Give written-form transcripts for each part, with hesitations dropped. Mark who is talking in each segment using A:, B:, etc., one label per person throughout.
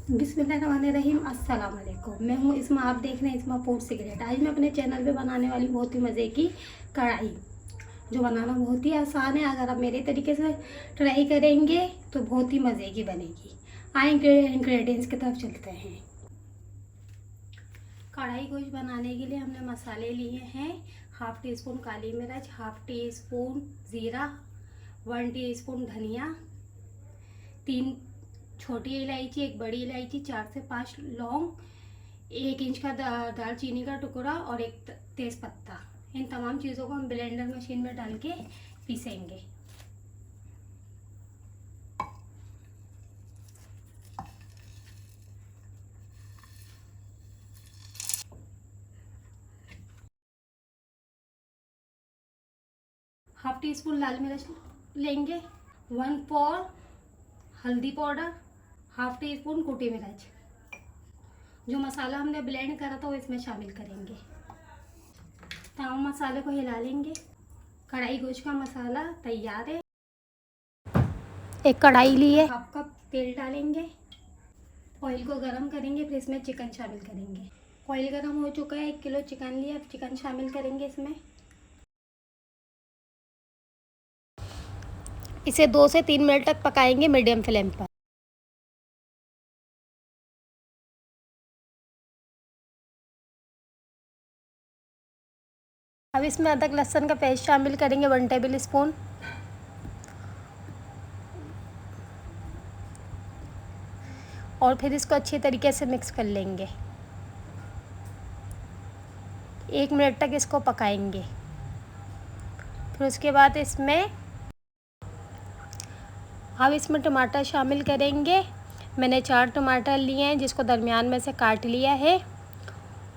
A: बिस्मिल्लाहिर्रहमानिर्रहीम। अस्सलाम वालेकुम। मैं हूँ इस्मा, आप देख रहे हैं इस्मा फूड सीक्रेट। आज मैं अपने चैनल पे बनाने वाली बहुत ही मज़े की कढ़ाई, जो बनाना बहुत ही आसान है। अगर आप मेरे तरीके से ट्राई करेंगे तो बहुत ही मज़े की बनेगी। आए इंग्रेडिएंट्स की तरफ चलते हैं। कढ़ाई गोश्त बनाने के लिए हमने मसाले लिए हैं। हाफ़ टी स्पून काली मिर्च, हाफ़ टी स्पून ज़ीरा, 1 टीस्पून धनिया, 3 छोटी इलायची, 1 बड़ी इलायची, 4 से 5 लौंग, 1 इंच का दालचीनी का टुकड़ा और 1 तेज़ पत्ता। इन तमाम चीज़ों को हम ब्लेंडर मशीन में डाल के पीसेंगे। हाफ़ टी स्पून लाल मिर्च लेंगे, 1 पौर हल्दी पाउडर, हाफ़ टी स्पून कुटी मिर्च। जो मसाला हमने ब्लेंड करा था वो इसमें शामिल करेंगे। तमाम मसाले को हिला लेंगे। कढ़ाई गोश्त का मसाला तैयार है। एक कढ़ाई लिए, हाफ कप तेल डालेंगे। ऑयल को गरम करेंगे, फिर इसमें चिकन शामिल करेंगे। ऑयल गरम हो चुका है, 1 किलो चिकन लिया, अब चिकन शामिल करेंगे इसमें। इसे 2 से 3 मिनट तक पकाएंगे मीडियम फ्लेम पर। अब इसमें अदरक लहसुन का पेस्ट शामिल करेंगे, 1 टेबल स्पून। और फिर इसको अच्छी तरीके से मिक्स कर लेंगे। 1 मिनट तक इसको पकाएंगे। फिर उसके बाद इसमें टमाटर शामिल करेंगे। मैंने 4 टमाटर लिए हैं, जिसको दरमियान में से काट लिया है।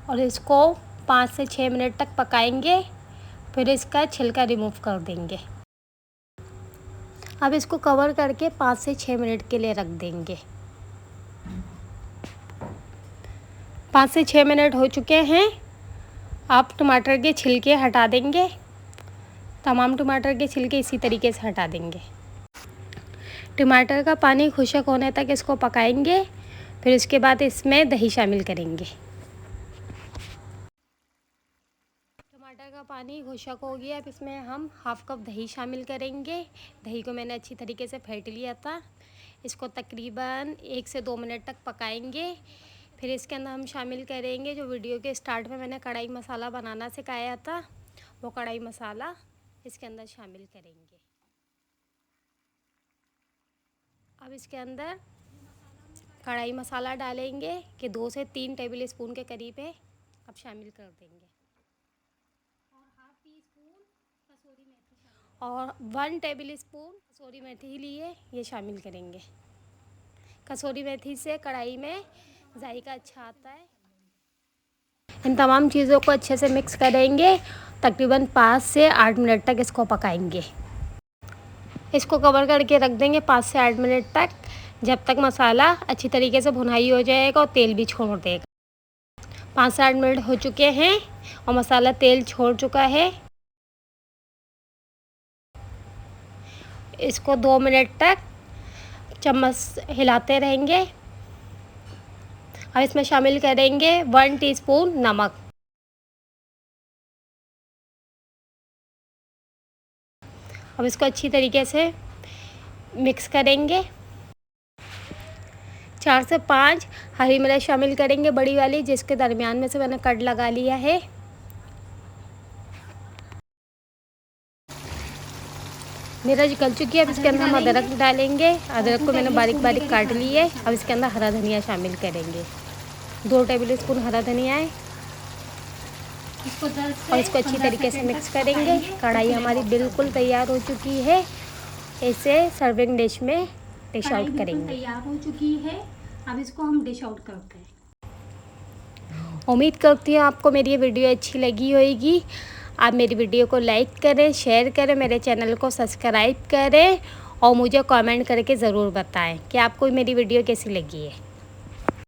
A: और इसको 5 से 6 मिनट तक पकाएंगे, फिर इसका छिलका रिमूव कर देंगे। अब इसको कवर करके 5 से 6 मिनट के लिए रख देंगे। 5 से 6 मिनट हो चुके हैं। आप टमाटर के छिलके हटा देंगे। तमाम टमाटर के छिलके इसी तरीके से हटा देंगे। टमाटर का पानी खुश्क होने तक इसको पकाएंगे। फिर उसके बाद इसमें दही शामिल करेंगे। टमाटर का पानी खुश्क हो गया, अब इसमें हम हाफ़ कप दही शामिल करेंगे। दही को मैंने अच्छी तरीके से फेंट लिया था। इसको तकरीबन 1 से 2 मिनट तक पकाएंगे। फिर इसके अंदर हम शामिल करेंगे जो वीडियो के स्टार्ट में मैंने कढ़ाई मसाला बनाना सिखाया था, वो कढ़ाई मसाला इसके अंदर शामिल करेंगे। अब इसके अंदर कढ़ाई मसाला डालेंगे कि 2 से 3 टेबल स्पून के करीब है। अब शामिल कर देंगे। और हाफ़ टी स्पून कसूरी मेथी और 1 टेबल स्पून कसूरी मेथी लिए, ये शामिल करेंगे। कसूरी मेथी से कढ़ाई में जायका अच्छा आता है। इन तमाम चीज़ों को अच्छे से मिक्स करेंगे। तकरीबन 5 से 8 मिनट तक इसको पकाएंगे। इसको कवर करके रख देंगे 5 से 8 मिनट तक, जब तक मसाला अच्छी तरीके से भुनाई हो जाएगा और तेल भी छोड़ देगा। 5 से 8 मिनट हो चुके हैं और मसाला तेल छोड़ चुका है। इसको 2 मिनट तक चम्मच हिलाते रहेंगे। अब इसमें शामिल करेंगे 1 टीस्पून नमक। अब इसको अच्छी तरीके से मिक्स करेंगे। 4 से 5 हरी मिर्च शामिल करेंगे, बड़ी वाली, जिसके दरमियान में से मैंने कट लगा लिया है। मिर्च गल चुकी है। अब इसके अंदर हम अदरक डालेंगे। अदरक को मैंने बारीक बारीक काट ली है। अब इसके अंदर हरा धनिया शामिल करेंगे, 2 टेबल स्पून हरा धनिया है। और इसको अच्छी तरीके से मिक्स करेंगे। कढ़ाई हमारी बिल्कुल तैयार हो चुकी है। इसे सर्विंग डिश में डिश आउट करेंगे। तैयार हो चुकी है। अब इसको हम डिश आउट करते हैं। उम्मीद करती हूँ आपको मेरी ये वीडियो अच्छी लगी होगी। आप मेरी वीडियो को लाइक करें, शेयर करें, मेरे चैनल को सब्सक्राइब करें और मुझे कमेंट करके ज़रूर बताएं कि आपको मेरी वीडियो कैसी लगी है।